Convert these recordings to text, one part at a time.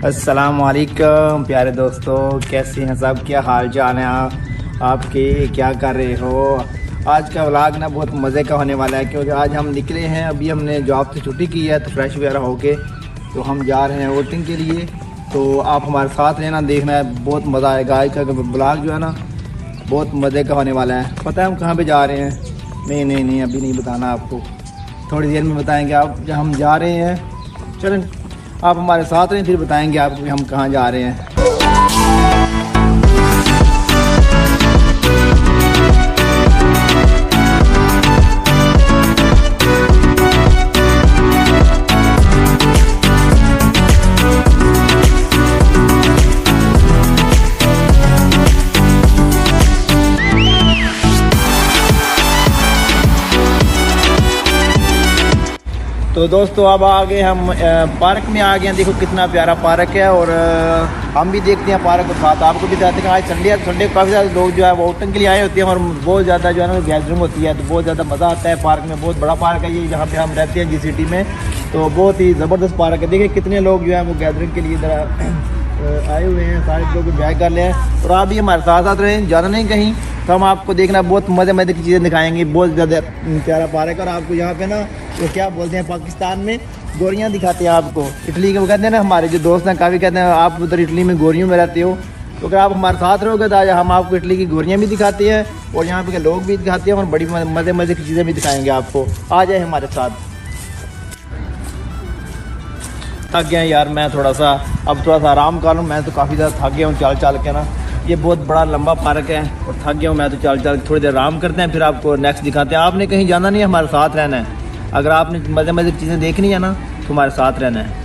अस्सलाम वालेकुम प्यारे दोस्तों, कैसे हैं सब? क्या हाल चाल है आपके? क्या कर रहे हो? आज का व्लॉग ना बहुत मज़े का होने वाला है, क्योंकि आज हम निकले हैं। अभी हमने जॉब से छुट्टी की है, तो फ्रेश वगैरह होके तो हम जा रहे हैं वोटिंग के लिए। तो आप हमारे साथ रहना, देखना है, बहुत मज़ा आएगा। आज का व्लॉग जो है ना बहुत मज़े का होने वाला है। पता है हम कहाँ पर जा रहे हैं? नहीं, अभी नहीं बताना आपको, थोड़ी देर में बताएँगे। आप जब हम जा रहे हैं, चलें आप हमारे साथ रहें, फिर बताएंगे आपको कि हम कहाँ जा रहे हैं। तो दोस्तों अब आ गए हम पार्क में आ गए हैं। देखो कितना प्यारा पार्क है, और हम भी देखते हैं पार्क को साथ, आपको भी बताते हैं। आज संडे है, संडे को काफ़ी ज़्यादा लोग जो है वोटिंग के लिए आए होते हैं, और बहुत ज़्यादा जो है ना गैदरिंग होती है, तो बहुत ज़्यादा मज़ा आता है पार्क में। बहुत बड़ा पार्क है ये, जहाँ पे हम रहते हैं जी सिटी में, तो बहुत ही ज़बरदस्त पार्क है। देखिए कितने लोग जो है वो गैदरिंग के लिए इधर आए हुए हैं, सारे लोग बैग कर ले हैं। और आप भी हमारे साथ साथ रहें, ज़्यादा नहीं कहीं, तो हम आपको देखना बहुत मज़े की चीज़ें दिखाएंगे। बहुत ज़्यादा प्यारा पार्क है, और आपको यहाँ पे ना वो क्या बोलते हैं, पाकिस्तान में गोरियाँ दिखाते हैं आपको। इटली के वो कहते हैं ना, हमारे जो दोस्त हैं काफ़ी कहते हैं आप उधर इटली में गोरियों में रहते हो, तो अगर आप हमारे साथ रहोगे तो आज हम आपको इटली की गोरियाँ भी दिखाते हैं, और यहाँ पे के लोग भी दिखाते हैं, और बड़ी मज़े की चीज़ें भी दिखाएँगे आपको। आ जाए हमारे साथ। थक गया यार मैं, थोड़ा सा आराम कर लूँ। मैं तो काफ़ी ज़्यादा थक गया हूँ चल के ना। ये बहुत बड़ा लंबा पार्क है, और थक गया हूँ मैं तो चल के। थोड़ी देर आराम करते हैं, फिर आपको नेक्स्ट दिखाते हैं। आपने कहीं जाना नहीं है, हमारे साथ रहना है। अगर आपने मज़े की चीज़ें देखनी है ना, तो हमारे साथ रहना है।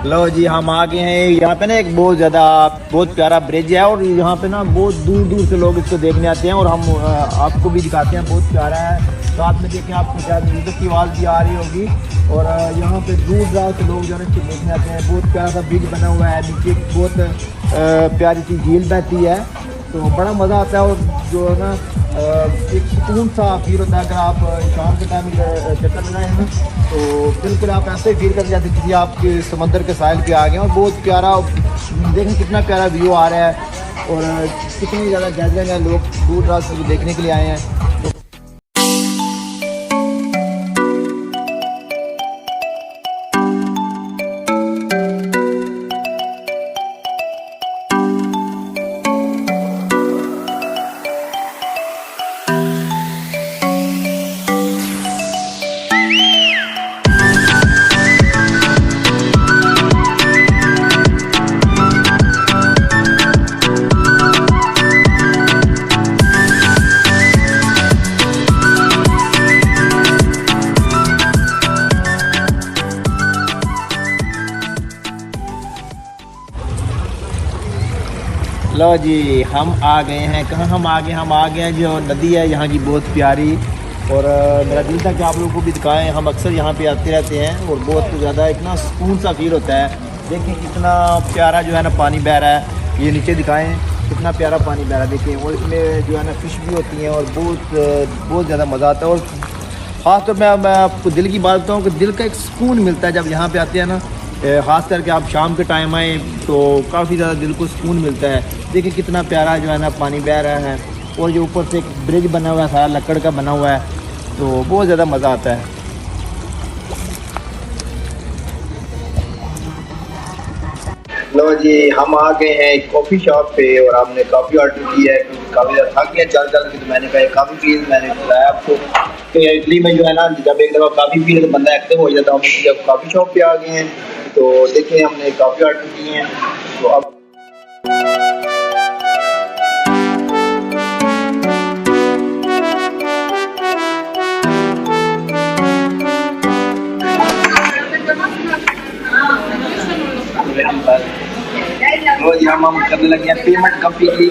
लो जी, हम आ गए हैं। यहाँ पे ना एक बहुत प्यारा ब्रिज है, और यहाँ पे ना बहुत दूर दूर से लोग इसको देखने आते हैं, और हम आपको भी दिखाते हैं। बहुत प्यारा है। साथ में देखें, आपको शायद म्यूज़िक की आवाज़ भी आ रही होगी, और यहाँ पे दूर दराज से लोग जो है इसको देखने आते हैं। बहुत प्यारा सा ब्रिज बना हुआ है, नीचे बहुत प्यारी सी झील बहती है, तो बड़ा मज़ा आता है। और जो है ना एक सुकून सा फील होता है। अगर आप शाम के टाइम चक्कर लगाए हैं ना, तो बिल्कुल आप ऐसे फील कर जाते किसी आपके समंदर के साहिल पे आ गए। और बहुत प्यारा, देखें कितना प्यारा व्यू आ रहा है, और कितनी ज़्यादा गैदरिंग है, लोग दूर दराज से देखने के लिए आए हैं। लो जी, हम आ गए हैं। कहाँ हम आ गए हैं जो नदी है यहाँ की, बहुत प्यारी। और मेरा दिल था कि आप लोगों को भी दिखाएं। हम अक्सर यहाँ पे आते रहते हैं, और बहुत ज़्यादा इतना सुकून सा फील होता है। देखिए कितना प्यारा जो है ना पानी बह रहा है। ये नीचे दिखाएं कितना प्यारा पानी बह रहा है, देखिए। और इसमें जो है ना फिश भी होती हैं, और बहुत ज़्यादा मज़ा आता है। और ख़ास तौर पर मैं आपको दिल की बात बताऊँ कि दिल का एक सुकून मिलता है जब यहाँ पर आते हैं ना। ख़ास करके आप शाम के टाइम आए तो काफ़ी ज़्यादा दिल को सुकून मिलता है। देखिए कितना प्यारा जो है ना पानी बह रहा है, और जो ऊपर से एक ब्रिज बना हुआ है, सारा लकड़ का बना हुआ है, तो बहुत ज़्यादा मज़ा आता है। लो जी, हम आ गए हैं एक कॉफ़ी शॉप पे, और हमने कॉफ़ी ऑर्डर की है, क्योंकि काफ़ी ज़्यादा थक गया चल के। तो मैंने कहा काफ़ी पी, मैंने बताया आपको कि इटली में जो है ना जब एक दफ़ा काफ़ी पी तो बंदा एक्टिव हो जाता है। हम जब कॉफ़ी शॉप पे आ गए हैं, तो देखिए हमने कॉफ़ी ऑर्डर की है। तो अब हम करने लगे हैं पेमेंट कॉफ़ी की।